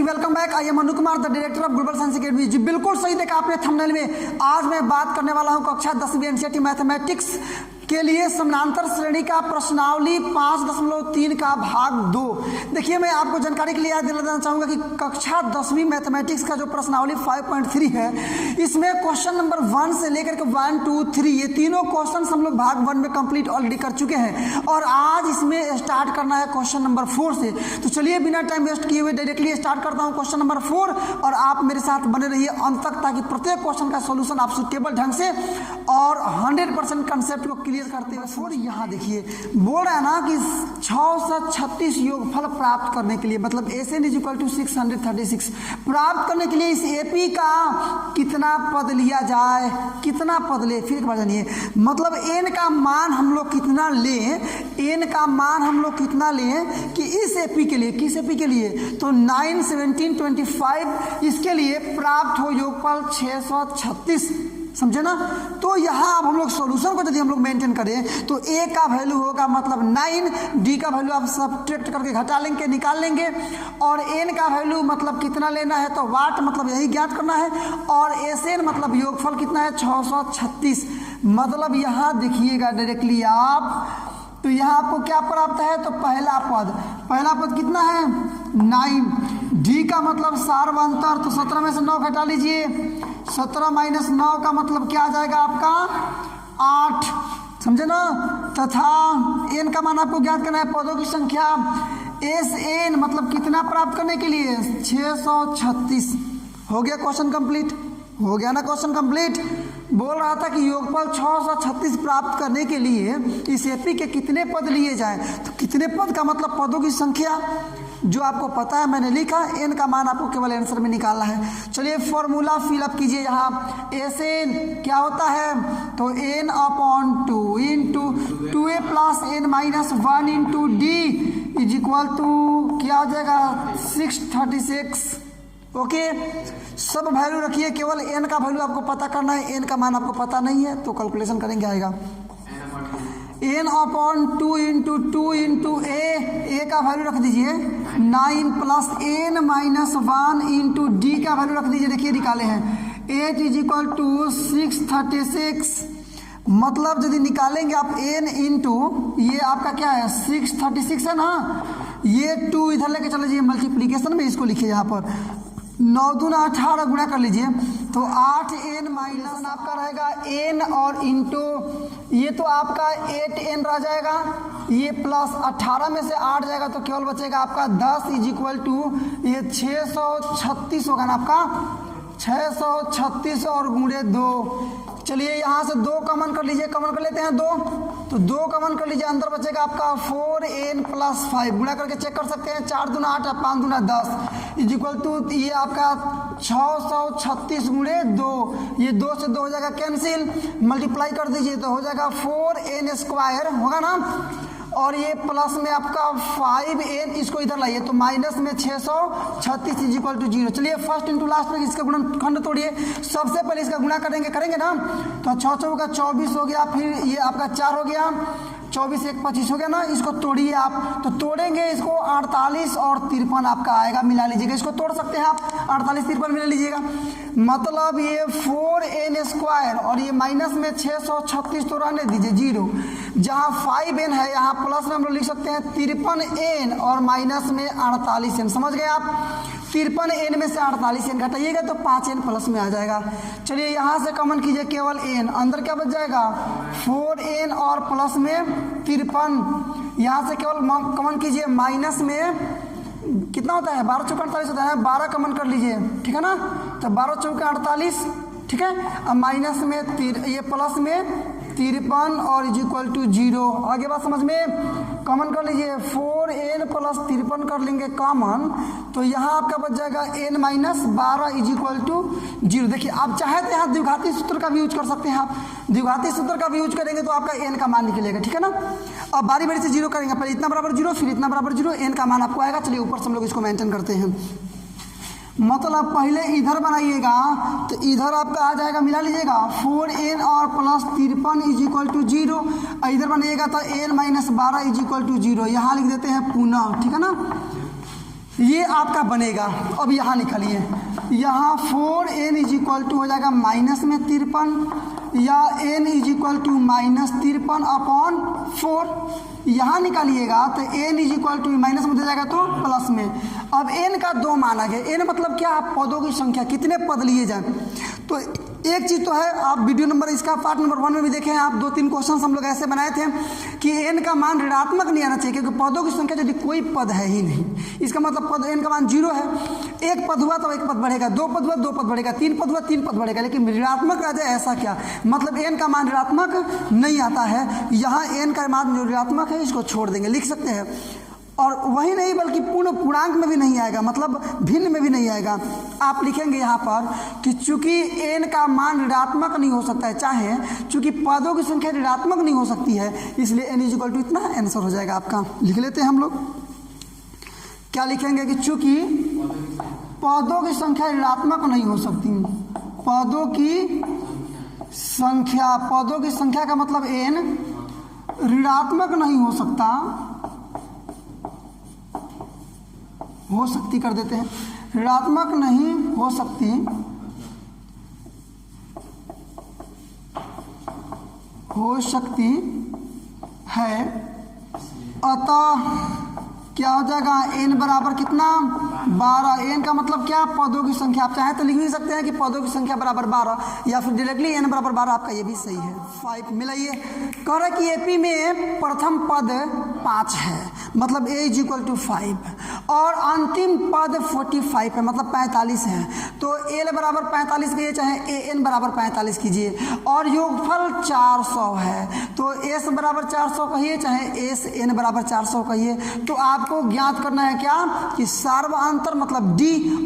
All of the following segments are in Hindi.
Welcome back. I am Manu Kumar, the director of Global Science Academy. जी बिल्कुल सही देखा आपने थंबनेल में। आज मैं बात करने वाला हूं कक्षा 10वीं एनसीईआरटी मैथमेटिक्स के लिए समानांतर श्रेणी का प्रश्नावली 5.3 का भाग 2। देखिए, मैं आपको जानकारी के लिए याद दिलाना चाहूँगा कि कक्षा 10वीं मैथमेटिक्स का जो प्रश्नावली 5.3 है, इसमें क्वेश्चन नंबर 1 से लेकर के 1, 2, 3 ये तीनों क्वेश्चन हम लोग भाग 1 में कंप्लीट ऑलरेडी कर चुके हैं और आज इसमें स्टार्ट करना है क्वेश्चन नंबर 4 से। तो चलिए बिना टाइम वेस्ट किए हुए डायरेक्टली स्टार्ट करता हूँ क्वेश्चन नंबर 4 और आप मेरे साथ बने रहिए अंत तक, ताकि प्रत्येक क्वेश्चन का सोल्यूशन आप सुटेबल ढंग से और 100% कंसेप्ट को क्लियर करते हुए। फोर यहाँ देखिए बोल रहा है ना कि 636 योगफल प्राप्त करने के लिए, मतलब SN = 636 प्राप्त करने के लिए इस AP का कितना पद लिया जाए, कितना पद ले। फिर एक बार जानिए, मतलब N का मान हम लोग कितना लें, N का मान हम लोग कितना लें कि इस AP के लिए, किस AP के लिए, तो 9, 17, 25 इसके लिए प्राप्त हो योगफल 636, समझे ना। तो यहाँ अब हम लोग सॉल्यूशन को यदि हम लोग मेंटेन करें तो A का वैल्यू होगा मतलब 9, D का वैल्यू आप सब्ट्रैक्ट करके घटा लेंगे, निकाल लेंगे, और N का वैल्यू मतलब कितना लेना है तो वाट मतलब यही ज्ञात करना है, और SN मतलब योगफल कितना है 636। मतलब यहाँ देखिएगा डायरेक्टली आप, तो यहाँ आपको क्या प्राप्त है तो पहला पद कितना है 9, D का मतलब सार्वंतर, तो 17 में से 9 घटा लीजिए, 17 - 9 का मतलब क्या आ जाएगा आपका 8, समझे ना। तथा N का मान आपको ज्ञात करना है, पदों की संख्या SN मतलब कितना प्राप्त करने के लिए 636। हो गया क्वेश्चन कंप्लीट, हो गया ना क्वेश्चन कंप्लीट। बोल रहा था कि योगफल 636 प्राप्त करने के लिए इस AP के कितने पद लिए जाएं, तो कितने पद का मतलब पदों की संख्या जो आपको पता है मैंने लिखा, N का मान आपको केवल आंसर में निकालना है। चलिए फॉर्मूला फिलअप कीजिए। यहाँ SN क्या होता है तो N/2 into 2A + N - 1 into D = क्या हो जाएगा 636। ओके, सब वैल्यू रखिए, केवल N का वैल्यू आपको पता करना है, N का मान आपको पता नहीं है तो कैलकुलेशन करेंगे आएगा N/2 इंटू 2 इंटू A का वैल्यू रख दीजिए 9 + N - 1 इंटू D का वैल्यू रख दीजिए। देखिए निकाले हैं 8 = 636। मतलब यदि निकालेंगे आप N इंटू ये आपका क्या है 636 है ना, ये 2 इधर लेके चले जाइए मल्टीप्लीकेशन में, इसको लिखिए यहाँ पर 9 दूना 18 गुणा कर लीजिए तो 8N माइनस आपका रहेगा N और इंटू ये तो आपका 8N रह जाएगा, ये प्लस 18 में से 8 जाएगा तो केवल बचेगा आपका 10 = ये 636 होगा ना आपका 636 और गुणे 2। चलिए यहाँ से 2 कॉमन कर लीजिए, कॉमन कर लेते हैं 2, तो 2 कॉमन कर लीजिए, अंदर बचेगा आपका 4N + 5 गुणा करके चेक कर सकते हैं 4 दूना 8 5 दूना 10 = ये आपका 636 गुणे 2, ये 2 से 2 हो जाएगा कैंसिल, मल्टीप्लाई कर दीजिए तो हो जाएगा 4N² होगा ना, और ये प्लस में आपका 5N, इसको इधर लाइए तो माइनस में 636 = 0। चलिए फर्स्ट इंटू लास्ट में इसका गुणनखंड तोड़िए, सबसे पहले इसका गुणा करेंगे ना, तो 6 चौका 24 हो गया, फिर ये आपका 4 हो गया, 24 1 25 हो गया ना, इसको तोड़िए आप, तो तोड़ेंगे इसको 48 और 53 आपका आएगा, मिला लीजिएगा, इसको तोड़ सकते हैं आप 48 53 मिला लीजिएगा, मतलब ये 4N² और ये माइनस में 636 तो रहने दीजिए 0, जहाँ 5N है यहाँ प्लस में हम लोग लिख सकते हैं 53N और माइनस में 48N, समझ गए आप। 53N में से 48N घटाइएगा तो 5N प्लस में आ जाएगा। चलिए यहाँ से कॉमन कीजिए केवल N, अंदर क्या बच जाएगा 4N और प्लस में 53, यहाँ से केवल कॉमन कीजिए, माइनस में कितना होता है 12 चौका 48 होता है, 12 कॉमन कर लीजिए, ठीक है ना, तो 12 चौका 48, ठीक है, अब माइनस में ये प्लस में 53 और = 0। आगे बात समझ में, कॉमन कर लीजिए 4N + 53 कर लेंगे कॉमन, तो यहाँ आपका बच जाएगा N - 12 = 0। देखिए आप चाहे तो यहाँ द्विघाती सूत्र का भी यूज कर सकते हैं, आप द्विघाती सूत्र का भी यूज करेंगे तो आपका N का मान निकलेगा, ठीक है ना। अब बारी बारी से 0 करेंगे, पहले इतना बराबर 0 फिर इतना बराबर 0, N का मान आपको आएगा। चलिए ऊपर से हम लोग इसको मेंटेन करते हैं, मतलब पहले इधर बनाइएगा तो इधर आपका आ जाएगा, मिला लीजिएगा 4N और प्लस 53 = 0, इधर बनाइएगा तो N - 12 = 0, यहाँ लिख देते हैं पुनः, ठीक है ना। ये आपका बनेगा। अब यहाँ निकालिए, यहाँ 4n इज इक्वल टू हो जाएगा माइनस में 53 या n is equal to minus 53/4। यहाँ निकालिएगा तो n is equal to minus में हो जाएगा तो प्लस में। अब n का 2 माना गया, n मतलब क्या, आप पदों की संख्या कितने पद लिए जाए। तो एक चीज़ तो है, आप वीडियो नंबर इसका पार्ट नंबर 1 में भी देखें आप, 2-3 क्वेश्चन हम लोग ऐसे बनाए थे कि n का मान ऋणात्मक नहीं आना चाहिए, क्योंकि पदों की संख्या यदि कोई पद है ही नहीं, इसका मतलब पद n का मान 0 है। एक पद हुआ तो एक पद बढ़ेगा, 2 पद हुआ 2 पद बढ़ेगा, 3 पद हुआ 3 पद बढ़ेगा, लेकिन ऋणात्मक आ जाए ऐसा क्या, मतलब n का मान ऋणात्मक नहीं आता है। यहाँ n का मान जो ऋणात्मक है इसको छोड़ देंगे, लिख सकते हैं। और वही नहीं बल्कि पूर्णांक में भी नहीं आएगा, मतलब भिन्न में भी नहीं आएगा। आप लिखेंगे यहाँ पर कि चूंकि n का मान ऋणात्मक नहीं हो सकता है, चाहे चूंकि पदों की संख्या ऋणात्मक नहीं हो सकती है, इसलिए n इक्वल टू इतना आंसर हो जाएगा आपका। लिख लेते हैं हम लोग, क्या लिखेंगे कि चूंकि पदों की संख्या ऋणात्मक नहीं हो सकती, पदों की संख्या का मतलब n ऋणात्मक नहीं हो सकती कर देते हैं, ऋणात्मक नहीं हो सकती है। अतः क्या हो जाएगा, n बराबर कितना 12। n का मतलब क्या, पदों की संख्या। आप चाहे तो लिख भी सकते हैं कि पदों की संख्या बराबर 12, या फिर डायरेक्टली n बराबर 12, आपका ये भी सही है। 5 मिलाइए, कह रहा है कि एपी में प्रथम पद 5 है, मतलब a इज इक्वल टू 5, और अंतिम पद 45 है, मतलब 45 है। तो l बराबर 45 कीजिए, चाहे an बराबर 45 कीजिए, और योगफल 400 है, तो s बराबर 400 कहिए, चाहे n बराबर 400 कहिए। तो आपको ज्ञात करना है क्या, कि सर्वांतर मतलब d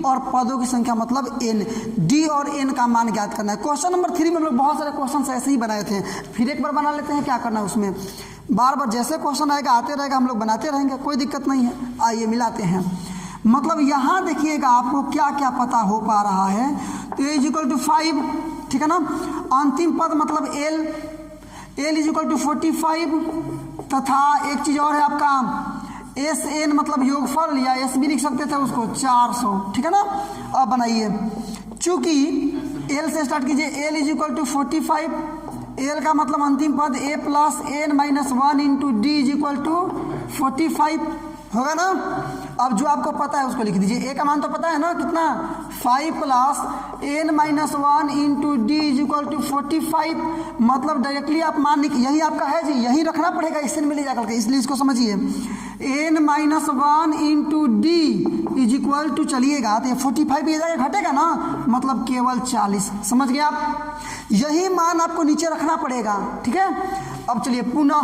और पदों की संख्या मतलब n, d और n का मान ज्ञात करना है। क्वेश्चन नंबर 3 में हम लोग बहुत सारे क्वेश्चन ऐसे ही बनाए थे, फिर एक बार बना लेते हैं, क्या करना है उसमें, बार बार जैसे क्वेश्चन आएगा आते रहेगा, हम लोग बनाते रहेंगे, कोई दिक्कत नहीं है। आइए मिलाते हैं, मतलब यहाँ देखिएगा आपको क्या क्या पता हो पा रहा है। तो a इज इक्वल टू 5, ठीक है ना, अंतिम पद मतलब l इज इक्वल टू 45, तथा एक चीज़ और है आपका SN मतलब योगफल, या S भी लिख सकते थे उसको, 400, ठीक है ना। अब बनाइए, चूंकि L से स्टार्ट कीजिए, L is equal to 45, L का मतलब अंतिम पद a plus n minus 1 into d is equal to 45 होगा ना। अब जो आपको पता है उसको लिख दीजिए, a का मान तो पता है ना कितना, 5 plus n minus 1 into d is equal to 45, मतलब डायरेक्टली आप मान, यही आपका है जी, यही रखना पड़ेगा, इससे में ले जाकर के, इसलिए इसको समझिए, n minus 1 into d is equal to, चलिएगा तो 45 ये जाएगा, घटेगा ना, मतलब केवल 40। समझ गए आप, यही मान आपको नीचे रखना पड़ेगा, ठीक है। अब चलिए पुनः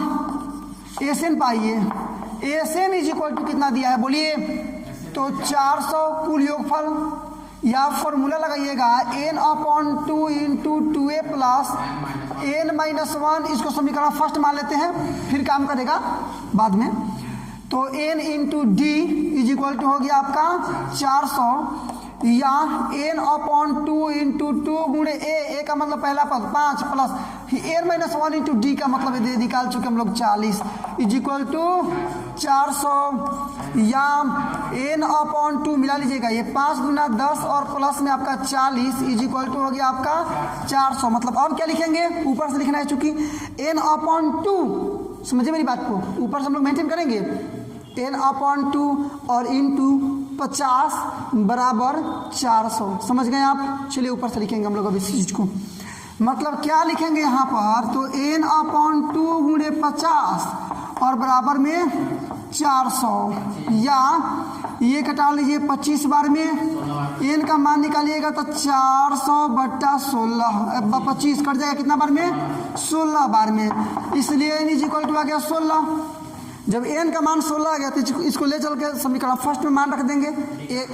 एसएन पाइए, एसएन इज इक्वल टू कितना दिया है बोलिए, तो 400 कुल योगफल, या फॉर्मूला लगाइएगा n/2 into 2a plus n minus 1, इसको समीकरण फर्स्ट मान लेते हैं, फिर काम करेगा बाद में। तो n into d is equal to हो गया आपका 400, या n/2 इंटू 2 गुणे a का मतलब पहला पद 5 plus n minus 1 into D का मतलब दे निकाल चुके हम लोग 40 इज इक्वल टू 400, या n/2 मिला लीजिएगा, ये 5 गुना 10 और प्लस में आपका 40 इज इक्वल टू हो गया आपका 400। मतलब अब क्या लिखेंगे, ऊपर से लिखना है, चूंकि n/2, समझिए मेरी बात को, ऊपर से हम लोग मेंटेन करेंगे, n/2 और इंटू 50 बराबर 400, समझ गए आप। चलिए ऊपर से लिखेंगे हम लोग अब इस चीज को, मतलब क्या लिखेंगे यहाँ पर, तो n/2 गुणे 50 और बराबर में 400, या ये घटा लीजिए 25 बार में, n का मान निकालिएगा तो 400 बट्टा 16, 25 कट जाएगा कितना बार में, 16 बार में, इसलिए n इज इक्वल टू आ गया 16। जब n का मान 16 आ गया तो इसको ले चल के समीकरण फर्स्ट में मान रख देंगे,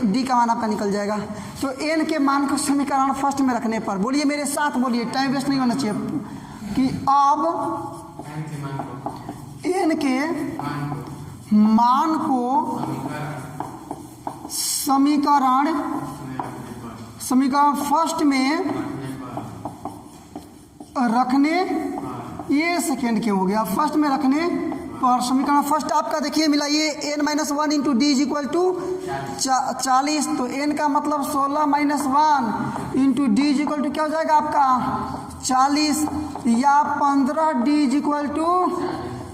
d का मान आपका निकल जाएगा। तो n के मान को समीकरण फर्स्ट में रखने पर, बोलिए मेरे साथ, बोलिए, टाइम वेस्ट नहीं होना चाहिए, कि अब n के मान को समीकरण फर्स्ट में रखने, ये सेकेंड के हो गया, फर्स्ट में रखने पर समीकरण फर्स्ट आपका देखिए मिलाइए, n minus one into d is equal to 40, तो n का मतलब 16 minus one into d is equal to क्या हो जाएगा आपका 40, या 15 डी इज इक्वल टू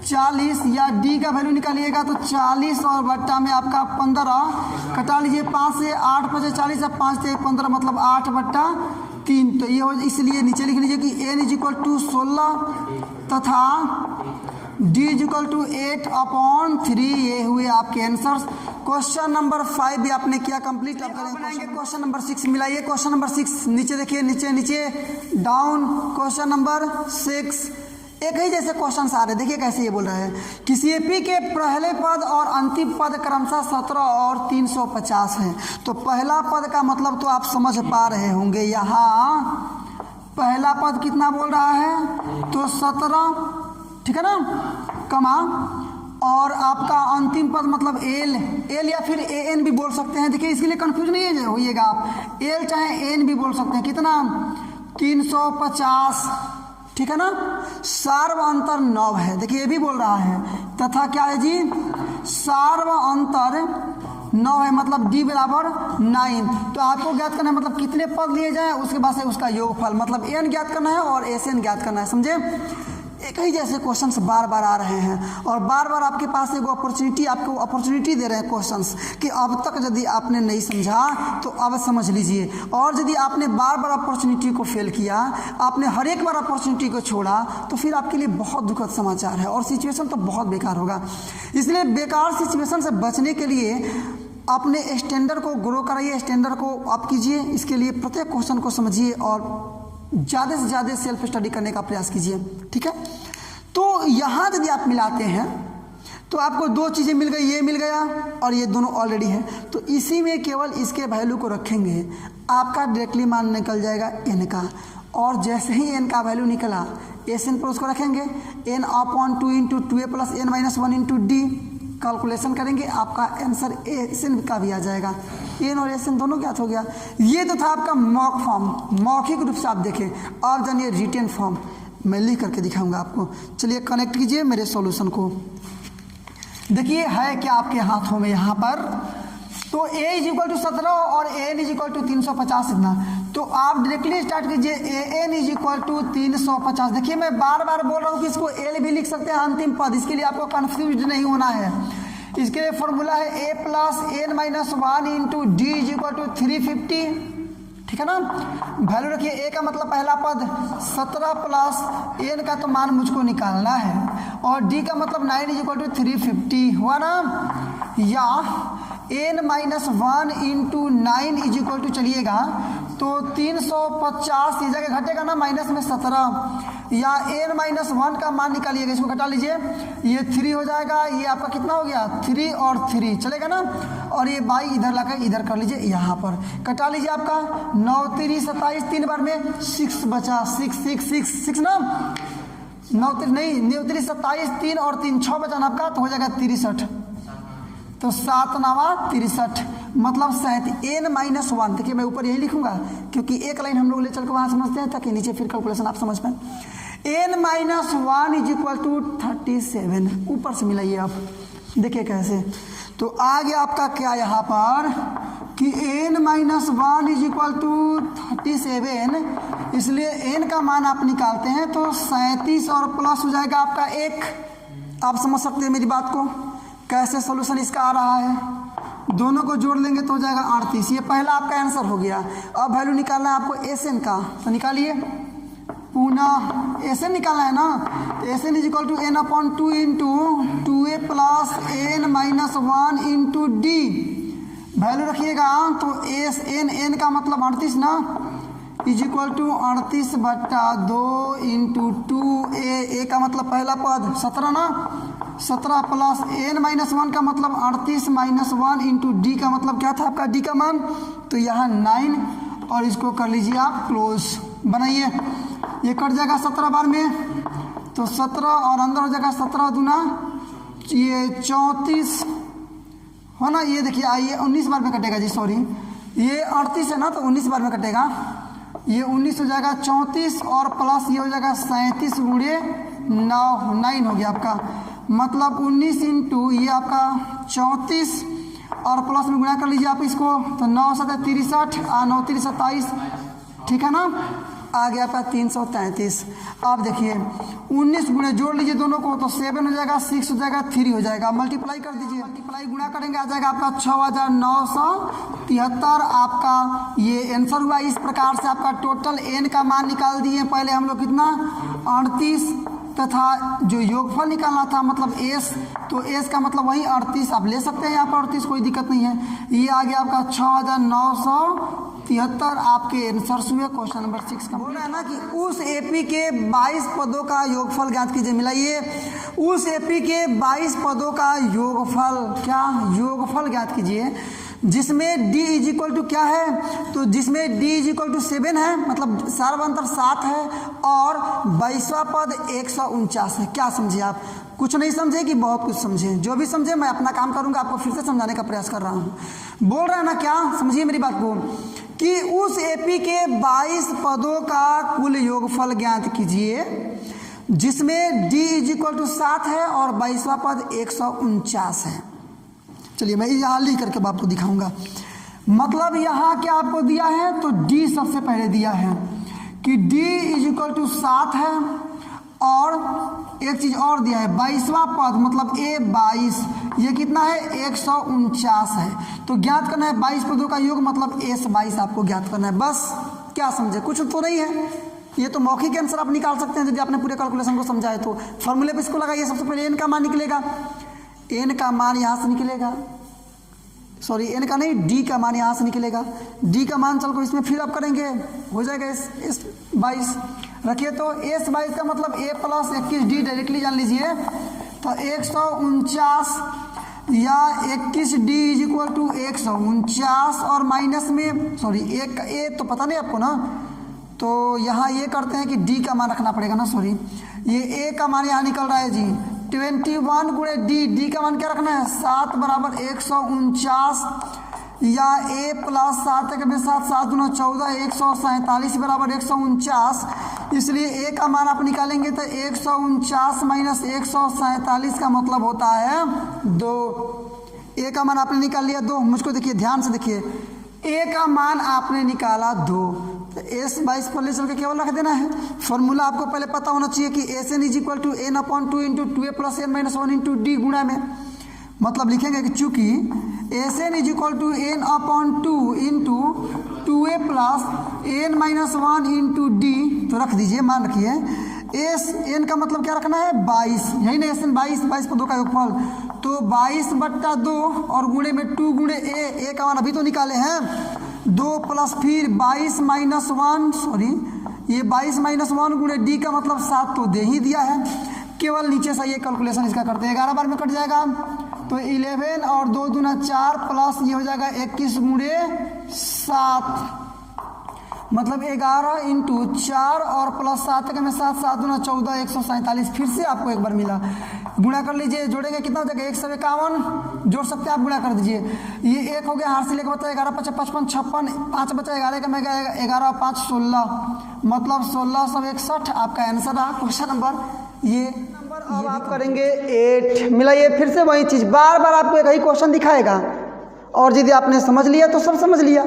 40, या डी का वैल्यू निकालिएगा तो 40 और बट्टा में आपका 15 कटा लीजिए, 5 से 8 5 40 और 5 से 15 मतलब 8/3, तो ये हो, इसलिए नीचे लिख लीजिए कि n इज इक्वल टू 16 तथा d इज इक्वल टू 8/3। ये हुए आपके आंसर्स। क्वेश्चन नंबर 5 भी आपने किया कंप्लीट। अब करेंगे क्वेश्चन नंबर 6, मिलाइए क्वेश्चन नंबर 6, नीचे देखिए, नीचे डाउन। क्वेश्चन नंबर 6 एक ही जैसे क्वेश्चन आ रहे, देखिए कैसे ये बोल रहे हैं, किसी एपी के पहले पद और अंतिम पद क्रमशः 17 और 350 है। तो पहला पद का मतलब तो आप समझ पा रहे होंगे, यहाँ पहला पद कितना बोल रहा है तो 17, ठीक है ना, कमा, और आपका अंतिम पद मतलब एल या फिर एन भी बोल सकते हैं। देखिए इसके लिए कंफ्यूज नहीं होइएगा आप, एल चाहे एन भी बोल सकते हैं। कितना 350, ठीक है ना। सार्व अंतर 9 है, देखिए ये भी बोल रहा है, तथा क्या है जी सार्व अंतर 9 है, मतलब d बराबर 9। तो आपको ज्ञात करना है मतलब कितने पद लिए जाएं, उसके बाद से उसका योगफल मतलब n ज्ञात करना है और एन ज्ञात करना है, समझे। एक ही जैसे क्वेश्चंस बार बार आ रहे हैं और बार बार आपके पास एक आपको अपॉर्चुनिटी दे रहे हैं क्वेश्चंस कि अब तक यदि आपने नहीं समझा तो अब समझ लीजिए, और यदि आपने बार बार अपॉर्चुनिटी को फेल किया, आपने हर एक बार अपॉर्चुनिटी को छोड़ा, तो फिर आपके लिए बहुत दुखद समाचार है और सिचुएशन तो बहुत बेकार होगा। इसलिए बेकार सिचुएशन से बचने के लिए अपने स्टैंडर्ड को ग्रो कराइए, स्टैंडर्ड को अप कीजिए। इसके लिए प्रत्येक क्वेश्चन को समझिए और ज़्यादा से ज़्यादा सेल्फ स्टडी करने का प्रयास कीजिए, ठीक है। तो यहाँ यदि आप मिलाते हैं तो आपको 2 चीज़ें मिल गई, ये मिल गया और ये दोनों ऑलरेडी है, तो इसी में केवल इसके वैल्यू को रखेंगे, आपका डायरेक्टली मान निकल जाएगा n का, और जैसे ही n का वैल्यू निकला एन पर उसको रखेंगे, n/2 into 2a plus n minus 1 into D, calculation करेंगे, आपका आंसर एन का भी आ जाएगा। एन और एन दोनों ज्ञात हो गया। ये तो था आपका मॉक फॉर्म, मौखिक रूप से आप देखें, और जानिए रिटेन फॉर्म मैं लिख करके दिखाऊंगा आपको। चलिए कनेक्ट कीजिए मेरे सॉल्यूशन को, देखिए है क्या आपके हाथों में यहाँ पर, तो a इज इक्वल टू 17 और एन इज इक्वल टू 350 इतना, तो आप डायरेक्टली स्टार्ट कीजिए, एन इज इक्वल टू 350। देखिए मैं बार बार बोल रहा हूँ कि इसको एल भी लिख सकते हैं अंतिम पद, इसके लिए आपको कंफ्यूज नहीं होना है। इसके लिए फॉर्मूला है a plus n minus 1 into d is equal to 350, ठीक है ना। वैल्यू रखिए, a का मतलब पहला पद 17 प्लस n का तो मान मुझको निकालना है, और d का मतलब 9 इज इक्वल टू 350 हुआ ना, या n minus 1 into 9 is equal to चलिएगा तो 350, इस जगह घटेगा ना माइनस में 17, या n माइनस 1 का मान निकालिएगा, इसको घटा लीजिए, ये 3 हो जाएगा, ये आपका कितना हो गया 3 और 3 चलेगा ना, और ये बाई इधर लाकर इधर कर लीजिए, यहाँ पर कटा लीजिए, आपका 9 3 27, 3 बार में 6 बचा, 6 ना, 9 3 नहीं 9 3 27, 3 और 3 6 बचा ना आपका, तो हो जाएगा 63, तो 7 9 63 मतलब 37 n माइनस 1। देखिए मैं ऊपर यही लिखूंगा क्योंकि एक लाइन हम लोग ले चल के वहाँ समझते हैं ताकि नीचे फिर कैलकुलेशन आप समझ पाए। n minus 1 is equal to 37, ऊपर से मिलाइए आप, देखिए कैसे, तो आ गया आपका क्या यहाँ पर कि n minus 1 is equal to 37, इसलिए n का मान आप निकालते हैं तो 37 और प्लस हो जाएगा आपका 1। आप समझ सकते हैं मेरी बात को, कैसे सॉल्यूशन इसका आ रहा है, दोनों को जोड़ लेंगे तो हो जाएगा 38। ये पहला आपका आंसर हो गया। अब वैल्यू निकालना है आपको एन का, तो निकालिए, पुनः एन निकालना है ना, तो n is equal to n/2 into 2a plus n minus 1 into d, value रखिएगा तो एन का मतलब 38 ना, is equal to 38/2 into 2a का मतलब पहला पद 17 ना, 17 प्लस n माइनस 1 का मतलब 38 माइनस 1 इंटू डी का मतलब क्या था आपका डी का मान, तो यहाँ 9, और इसको कर लीजिए आप क्लोज, बनाइए, ये कट जाएगा 17 बार में, तो 17 और अंदर हो जाएगा 17 दूना ये 34 हो ना, ये देखिए आइए 19 बार में कटेगा जी, सॉरी ये 38 है ना, तो 19 बार में कटेगा, ये 19 हो जाएगा 34 और प्लस ये हो जाएगा 37 गुणे 9 हो गया आपका, मतलब 19 इंटू ये आपका 34 और प्लस में गुणा कर लीजिए आप इसको, तो 9 7 63 और 9 3 27, ठीक है ना, आ गया आपका 333। अब देखिए 19 गुणे जोड़ लीजिए दोनों को, तो 7 हो जाएगा, 6 हो जाएगा, 3 हो जाएगा, मल्टीप्लाई कर दीजिए, मल्टीप्लाई गुणा करेंगे आ जाएगा आपका 6973। आपका ये आंसर हुआ। इस प्रकार से आपका टोटल n का मान निकाल दिए। पहले हम लोग कितना 38 तथा जो योगफल निकालना था मतलब s, तो s का मतलब वही 38 आप ले सकते हैं यहाँ पर 38, कोई दिक्कत नहीं है। ये आ गया आपका 6973 आपके आंसर्स हुए क्वेश्चन नंबर 6 का। बोल रहा है ना कि उस एपी के 22 पदों का योगफल ज्ञात कीजिए। मिलाइए, उस एपी के 22 पदों का योगफल, क्या योगफल ज्ञात कीजिए जिसमें d इज इक्वल टू क्या है, तो जिसमें d इज इक्वल टू 7 है, मतलब सार्वंतर 7 है और 22वां पद 149 है। क्या समझे आप? कुछ नहीं समझे कि बहुत कुछ समझे? जो भी समझे मैं अपना काम करूंगा, आपको फिर से समझाने का प्रयास कर रहा हूँ। बोल रहा है ना, क्या समझिए मेरी बात को, कि उस एपी के 22 पदों का कुल योगफल ज्ञात कीजिए जिसमें d इज इक्वल टू 7 है और 22वां पद 149 है। चलिए मैं यहाँ लिख करके आपको दिखाऊंगा। मतलब यहाँ क्या आपको दिया है, तो d सबसे पहले दिया है कि d इज इक्वल टू 7 है और एक चीज और दिया है 22वां पद मतलब a22, ये कितना है 149 है। तो ज्ञात करना है 22 पदों का योग मतलब s22 आपको ज्ञात करना है। बस क्या समझे? कुछ तो नहीं है, ये तो मौखिक आंसर आप निकाल सकते हैं यदि आपने पूरे कैलकुलेशन को समझा है। तो फॉर्मूले पे इसको लगाइए। सबसे पहले n का मान निकलेगा, n का मान यहाँ से निकलेगा, सॉरी n का नहीं d का मान यहाँ से निकलेगा। d का मान चल को इसमें फिल अप करेंगे, हो जाएगा s 22 रखिए। तो s 22 का मतलब a प्लस 21d डायरेक्टली जान लीजिए, तो 149 या 21d इज इक्वल टू 149 और माइनस में सॉरी एक a तो पता नहीं आपको ना, तो यहाँ ये करते हैं कि d का मान रखना पड़ेगा ना, सॉरी ये a का मान यहाँ निकल रहा है जी 21 गुणे d का मान क्या रखना है 7 बराबर 149 या a प्लस 7 के 7 7 दूना 14 147 बराबर 149। इसलिए a का मान आप निकालेंगे तो 149 माइनस 147 का मतलब होता है 2। a का मान आपने निकाल लिया 2। मुझको देखिए ध्यान से देखिए, a का मान आपने निकाला 2, तो s22 पर ले चल के केवल रख देना है। फॉर्मूला आपको पहले पता होना चाहिए कि s n is equal to n upon 2 into 2a plus n minus 1 into d गुणा में, मतलब लिखेंगे कि चूंकि s n is equal to n upon 2 into 2a plus n minus 1 into d, तो रख दीजिए, मान रखिए एस एन का मतलब क्या रखना है 22, यही ना एस एन 22 पदों का योगफल, तो 22/2 और गुणे में 2 गुणे a का मान अभी तो निकाले हैं 2 प्लस फिर 22 माइनस 1 सॉरी ये 22 माइनस 1 गुणे डी का मतलब 7 तो दे ही दिया है। केवल नीचे से ये कैलकुलेशन इसका करते हैं, 11 बार में कट जाएगा तो 11 और 2 दूना 4 प्लस ये हो जाएगा 21 गुणे 7 मतलब 11 इंटू 4 और प्लस 7 में 7 7 दूना 14 147। फिर से आपको एक बार मिला, गुणा कर लीजिए, जोड़ेंगे कितना हो जाएगा 151, जोड़ सकते हैं आप, गुणा कर दीजिए। ये 1 हो गया, हाथ से लेकर बचा 11 5 55 56, 5 बचा 11 का मैं 11 5 16 मतलब 1661 आपका आंसर रहा क्वेश्चन नंबर ये। अब आप करेंगे 8। मिलाइए, फिर से वही चीज़ बार बार आपको एक ही क्वेश्चन दिखाएगा और यदि आपने समझ लिया तो सब समझ लिया,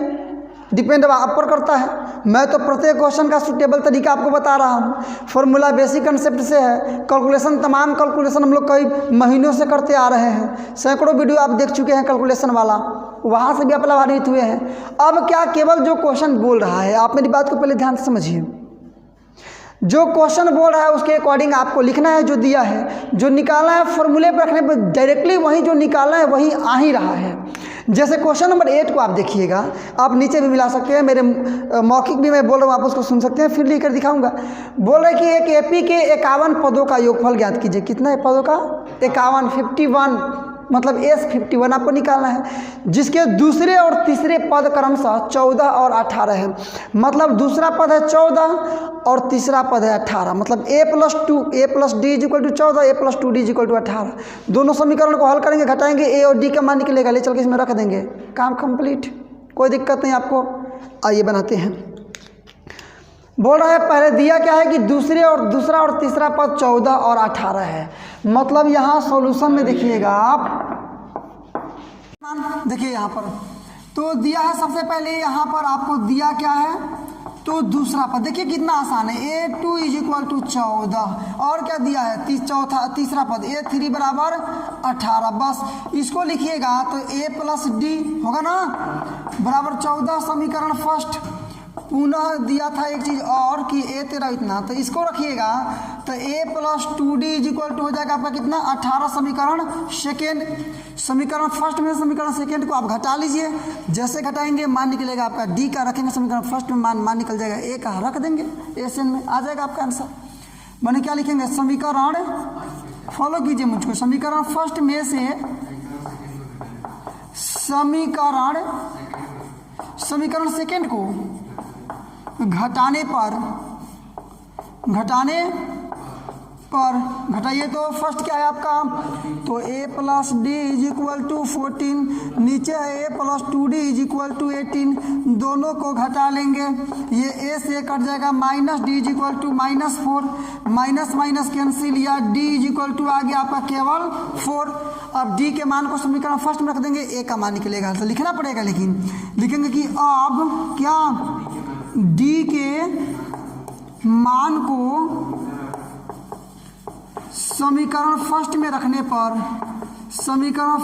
डिपेंड आप पर करता है। मैं तो प्रत्येक क्वेश्चन का सुटेबल तरीका आपको बता रहा हूँ। फॉर्मूला बेसिक कंसेप्ट से है, कैलकुलेशन तमाम कैलकुलेशन हम लोग कई महीनों से करते आ रहे हैं, सैकड़ों वीडियो आप देख चुके हैं कैलकुलेशन वाला, वहाँ से भी आप लाभान्वित हुए हैं। अब क्या केवल जो क्वेश्चन बोल रहा है, आप मेरी बात को पहले ध्यान से समझिए, जो क्वेश्चन बोल रहा है उसके अकॉर्डिंग आपको लिखना है, जो दिया है, जो निकालना है फॉर्मूले पर रखने पर डायरेक्टली वही जो निकालना है वही आ ही रहा है। जैसे क्वेश्चन नंबर 8 को आप देखिएगा, आप नीचे भी मिला सकते हैं, मेरे मौखिक भी मैं बोल रहा हूँ, आप उसको सुन सकते हैं, फिर लिख कर दिखाऊंगा। बोल रहे कि एक एपी के 51 पदों का योगफल ज्ञात कीजिए। कितना है पदों का 51, 51 मतलब S51 आपको निकालना है, जिसके दूसरे और तीसरे पद क्रमशः 14 और 18 है। मतलब दूसरा पद है 14 और तीसरा पद है 18, मतलब a plus D is equal to 14, a plus 2d is equal to 18। दोनों समीकरण को हल करेंगे, घटाएंगे, a और d का मान निकलेगा, ले चल के इसमें रख देंगे, काम कंप्लीट, कोई दिक्कत नहीं आपको। आइए बनाते हैं। बोल रहा है पहले दिया क्या है कि दूसरा और तीसरा पद 14 और 18 है, मतलब यहाँ सॉल्यूशन में देखिएगा आप, देखिए यहाँ पर तो दिया है सबसे पहले, यहाँ पर आपको दिया क्या है, तो दूसरा पद। देखिए कितना आसान है, a2 इज इक्वल टू 14 और क्या दिया है, तीसरा पद a3 बराबर 18। बस इसको लिखिएगा तो a प्लस डी होगा ना बराबर 14। समीकरण फर्स्ट। पुनः दिया था एक चीज और कि a तेरा इतना, तो इसको रखिएगा तो a plus 2d is equal to हो जाएगा आपका कितना 18। समीकरण सेकेंड। समीकरण फर्स्ट में समीकरण सेकेंड को आप घटा लीजिए, जैसे घटाएंगे मान निकलेगा आपका d का, रखेंगे समीकरण फर्स्ट में मान निकल जाएगा a का, रख देंगे एसएन में आ जाएगा आपका आंसर। मैंने क्या लिखेंगे, समीकरण, फॉलो कीजिए मुझको, समीकरण फर्स्ट में से समीकरण सेकेंड को घटाने पर घटाइए तो फर्स्ट क्या है आपका, तो a plus D is equal to 14, नीचे है a plus 2d is equal to 18, दोनों को घटा लेंगे, ये a से कट जाएगा, minus d is equal to -4, minus minus cancel, या d इज इक्वल टू आ गया आपका केवल 4। अब d के मान को समीकरण फर्स्ट में रख देंगे, a का मान निकलेगा, तो लिखना पड़ेगा, लेकिन लिखेंगे कि अब क्या d के मान को समीकरण फर्स्ट में रखने पर समीकरण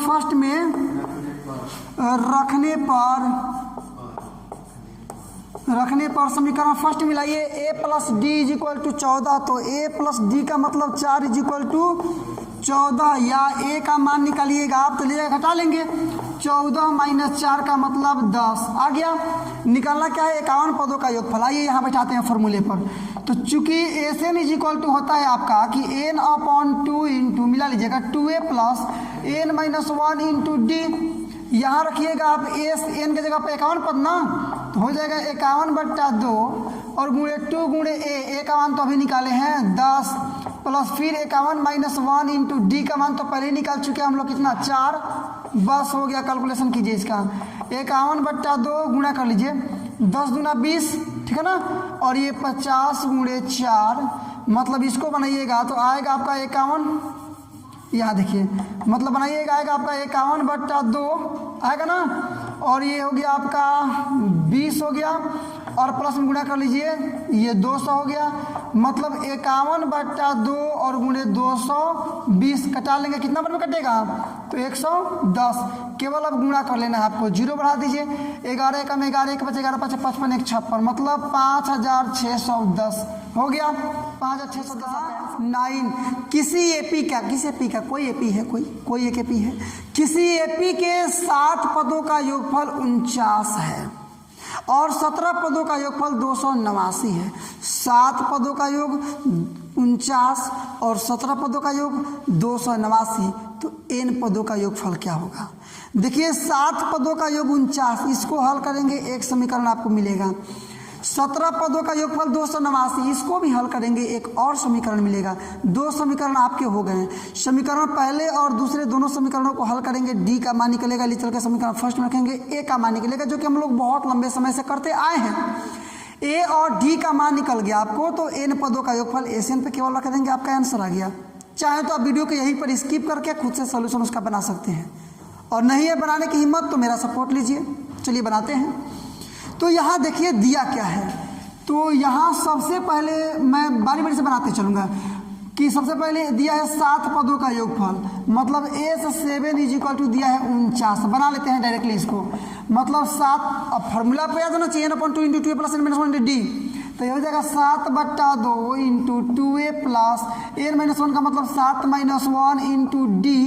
फर्स्ट मिलाइए, a plus D is equal to 14, तो a प्लस डी का मतलब 4 इज इक्वल टू 14, या a का मान निकालिएगा आप तो ले घटा लेंगे, 14 माइनस 4 का मतलब 10 आ गया। निकालना क्या है, 51 पदों का योगफल। आइए यहाँ बैठाते हैं फॉर्मूले पर। तो चूंकि एन इज इक्वल टू होता है आपका कि n अपॉन 2 इंटू, मिला लीजिएगा 2a plus n minus 1 into D, यहाँ रखिएगा आप एन के जगह पर 51 पद ना, तो हो जाएगा 51/2 और गुणे 2 गुणे a का मान तो अभी निकाले हैं 10, प्लस फिर 51 माइनस 1 इंटू डी का मान तो पहले ही निकाल चुके हैं हम लोग, कितना 4। बस हो गया, कैलकुलेशन कीजिए इसका, 51/2 गुणा कर लीजिए, 10 दूना 20, ठीक है ना, और ये 50 गुणे 4, मतलब इसको बनाइएगा तो आएगा आपका 51, यहाँ देखिए मतलब बनाइएगा, आएगा आपका 51/2 आएगा ना, और ये हो गया आपका 20 हो गया, और प्लस में गुणा कर लीजिए, ये 200 हो गया, मतलब 51/2 और गुणे 220 कटा लेंगे, कितना पर में कटेगा, तो 110। केवल अब गुणा कर लेना है आपको, 0 बढ़ा दीजिए, 11 कम 11 1 11 5 55 1 56, मतलब 5610 हो गया, 5610 9। किसी एपी का कोई एपी है, कोई एक एपी है, किसी एपी के 7 पदों का योगफल 49 है और 17 पदों का योगफल 289 है। 7 पदों का योग 49 और 17 पदों का योग 289, तो n पदों का योगफल क्या होगा। देखिए 7 पदों का योग 49, इसको हल करेंगे, एक समीकरण आपको मिलेगा। 17 पदों का योगफल 289, इसको भी हल करेंगे, एक और समीकरण मिलेगा। 2 समीकरण आपके हो गए हैं। समीकरण पहले और दूसरे दोनों समीकरणों को हल करेंगे, डी का मान निकलेगा, ले चल के समीकरण फर्स्ट में रखेंगे, ए का मान निकलेगा, जो कि हम लोग बहुत लंबे समय से करते आए हैं। ए और डी का मान निकल गया आपको, तो एन पदों का योगफल एसएन पे केवल रख देंगे, आपका आंसर आ गया। चाहे तो आप वीडियो को यहीं पर स्किप करके खुद से सोल्यूशन उसका बना सकते हैं, और नहीं है बनाने की हिम्मत तो मेरा सपोर्ट लीजिए। चलिए बनाते हैं। तो यहाँ देखिए दिया क्या है, तो यहाँ सबसे पहले मैं बारी बारी से बनाते चलूँगा कि सबसे पहले दिया है 7 पदों का योगफल, मतलब a से 7 इज इक्वल टू दिया है 49। बना लेते हैं डायरेक्टली इसको, मतलब 7, अब फॉर्मूला पे याद होना चाहिए ना, 2 into 2 plus n minus 1 D, तो ये हो जाएगा 7/2 into 2a plus n minus 1 का मतलब 7 minus 1 into d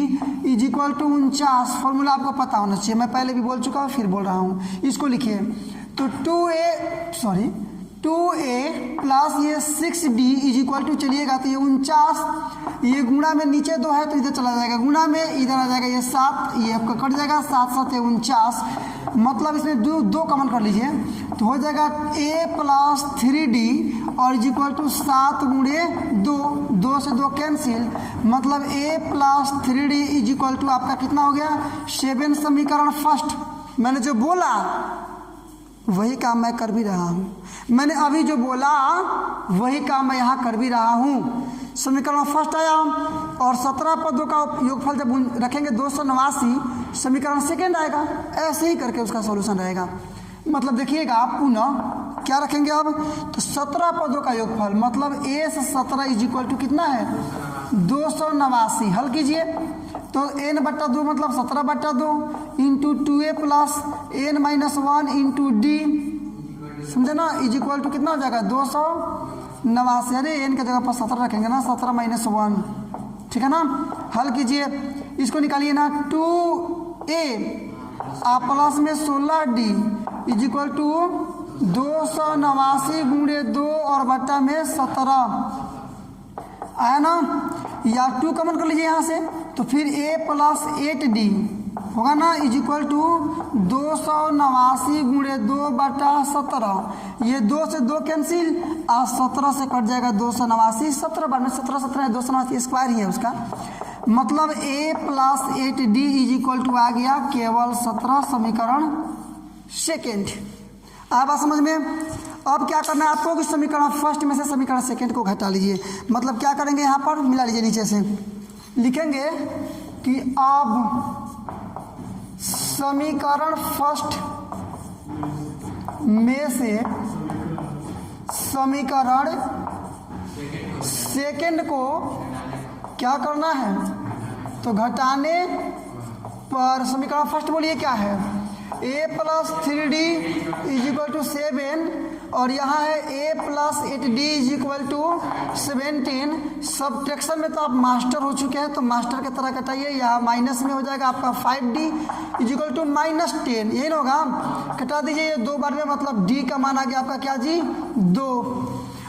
is equal to 49। Formula आपको पता होना चाहिए, मैं पहले भी बोल चुका हूँ फिर बोल रहा हूँ। इसको लिखिए तो 2a प्लस ये 6d इज इक्वल टू, चलिएगा तो ये 49, ये गुणा में नीचे 2 है तो इधर चला जाएगा, गुणा में इधर आ जाएगा, ये 7, ये आपका कट जाएगा, 7 7 49, मतलब इसमें 2 कॉमन कर लीजिए तो हो जाएगा a प्लस 3d और इज इक्वल टू 7 गुणे 2 से 2 कैंसिल, मतलब a plus 3d is equal to आपका कितना हो गया 7। समीकरण फर्स्ट, मैंने जो बोला वही काम मैं कर भी रहा हूँ, मैंने अभी जो बोला वही काम मैं यहाँ कर भी रहा हूँ। समीकरण फर्स्ट आया, और 17 पदों का योगफल जब रखेंगे 289, समीकरण सेकेंड आएगा। ऐसे ही करके उसका सॉल्यूशन रहेगा। मतलब देखिएगा आप पुनः क्या रखेंगे अब, तो 17 पदों का योगफल मतलब a से 17 इज इक्वल टू कितना है 289। हल कीजिए तो n/2 मतलब 17/2 into 2a plus n-1 into D, समझे ना, इज इक्वल टू कितना हो जाएगा 289। अरे n के जगह पर 17 रखेंगे ना, 17 - 1, ठीक है ना। हल कीजिए, इसको निकालिए ना, 2a प्लस में 16d इज इक्वल टू 289 गुणे 2 और बट्टा में 17 आया ना। या 2 कॉमन कर लीजिए यहाँ से, तो फिर a प्लस 8d होगा ना इज इक्वल टू 289 गुणे 2 बटा 17। ये 2 से 2 कैंसिल, आज 17 से कट जाएगा 289, 17 बार में 17 17 289 स्क्वायर ही है उसका, मतलब a plus 8d is equal to आ गया केवल 17, समीकरण सेकेंड। अब बात समझ में। अब क्या करना है आपको कि समीकरण फर्स्ट में से समीकरण सेकेंड को घटा लीजिए। मतलब क्या करेंगे, यहाँ पर मिला लीजिए, नीचे से लिखेंगे कि अब समीकरण फर्स्ट में से समीकरण सेकेंड को क्या करना है, तो घटाने पर समीकरण फर्स्ट बोलिए क्या है, a plus 3d is equal to 7, और यहाँ है a plus 8d is equal to 17। Subtraction में तो आप मास्टर हो चुके हैं, तो मास्टर की तरह घटाइए, यहाँ माइनस में हो जाएगा आपका 5d इज इक्वल टू -10, यही ना होगा, घटा दीजिए ये 2 बार में, मतलब d का मान आ गया आपका क्या जी 2।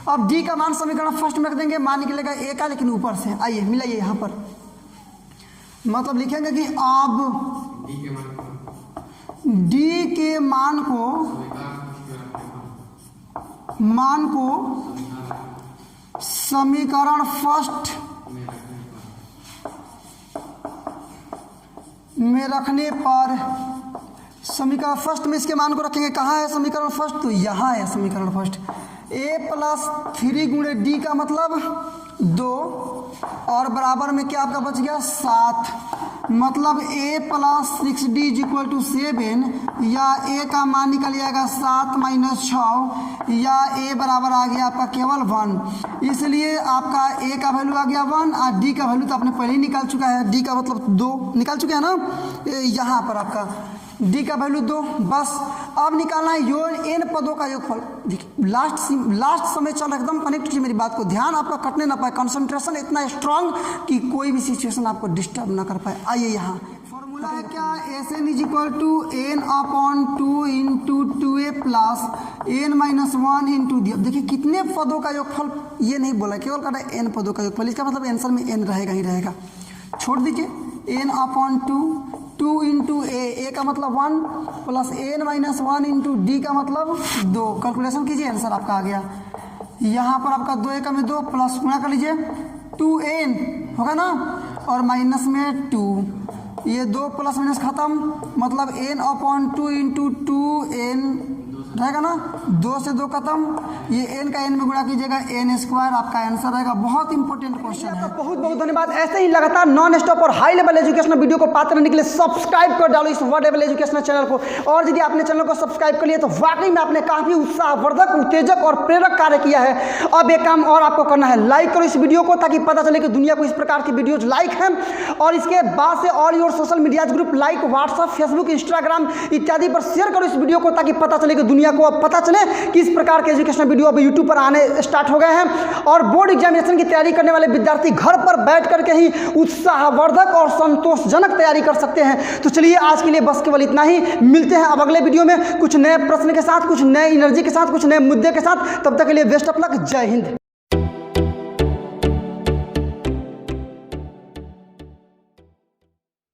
अब d का मान समीकरण फर्स्ट में रख देंगे, मान निकलेगा a का, लेकिन ऊपर से आइए मिलाइए यहाँ पर, मतलब लिखेंगे कि अब d के मान को समीकरण फर्स्ट में रखने पर, समीकरण फर्स्ट में इसके मान को रखेंगे, कहाँ है समीकरण फर्स्ट, तो यहाँ है समीकरण फर्स्ट। a प्लस 3 गुणे d का मतलब 2, और बराबर में क्या आपका बच गया 7, मतलब a plus 6d is equal to 7, या a का मान निकल जाएगा 7 - 6, या a बराबर आ गया आपका केवल 1। इसलिए आपका a का वैल्यू आ गया 1, और d का वैल्यू तो आपने पहले ही निकाल चुका है, d का मतलब 2 निकाल चुके हैं ना, यहाँ पर आपका d का वैल्यू 2। बस अब निकालना है n पदों का योगफल। देखिए लास्ट समय चल रहा, एकदम कनेक्ट कीजिए मेरी बात को, ध्यान आपका कटने ना पाए, कंसंट्रेशन इतना स्ट्रांग कि कोई भी सिचुएशन आपको डिस्टर्ब ना कर पाए। आइए यहाँ फॉर्मूला है क्या, SN is equal to n/2 into 2a plus n-1 into d. अब देखिए कितने पदों का योगफल, ये नहीं बोला, केवल कहा n पदों का योगफल, इसका मतलब आंसर में n रहेगा ही रहेगा, छोड़ दीजिए। n/2 2 इंटू a का मतलब 1 प्लस n-1 इंटू डी का मतलब 2, कैलकुलेशन कीजिए, आंसर आपका आ गया। यहाँ पर आपका 2 एकम में 2 प्लस गुणा कर लीजिए, 2n होगा ना, और माइनस में 2, ये 2 प्लस माइनस खत्म, मतलब n/2 इंटू 2n रहेगा ना, 2 से 2 खत्म, ये n का n में गुणा कीजिएगा, n² आपका आंसर रहेगा। बहुत इंपॉर्टेंट क्वेश्चन है। बहुत बहुत धन्यवाद। ऐसे ही लगातार नॉन स्टॉप और हाई लेवल एजुकेशनल वीडियो को पाते रहने के लिए सब्सक्राइब कर डालो इस वर्ड लेवल एजुकेशनल चैनल को। और यदि आपने चैनल को सब्सक्राइब कर लिया तो वाकई में आपने काफी उत्साहवर्धक, उत्तेजक और प्रेरक कार्य किया है। अब एक काम और आपको करना है, लाइक करो इस वीडियो को, ताकि पता चले कि दुनिया को इस प्रकार की वीडियोज लाइक हैं। और इसके बाद से all your social media group like WhatsApp, Facebook, Instagram इत्यादि पर शेयर करो इस वीडियो को, ताकि पता चले कि दुनिया को अब पता चले कि इस प्रकार के एजुकेशनल वीडियो अब यूट्यूब पर आने स्टार्ट हो गए हैं। और बोर्ड एग्जामिनेशन की तैयारी करने वाले विद्यार्थी घर पर बैठ करके ही उत्साहवर्धक और संतोषजनक तैयारी कर सकते हैं। तो चलिए आज के लिए बस केवल इतना ही, मिलते हैं अब अगले वीडियो में कुछ नए प्रश्न के साथ, कुछ नए एनर्जी के साथ, कुछ नए मुद्दे के साथ। तब तक के लिए बेस्ट ऑफ लक, जय हिंद।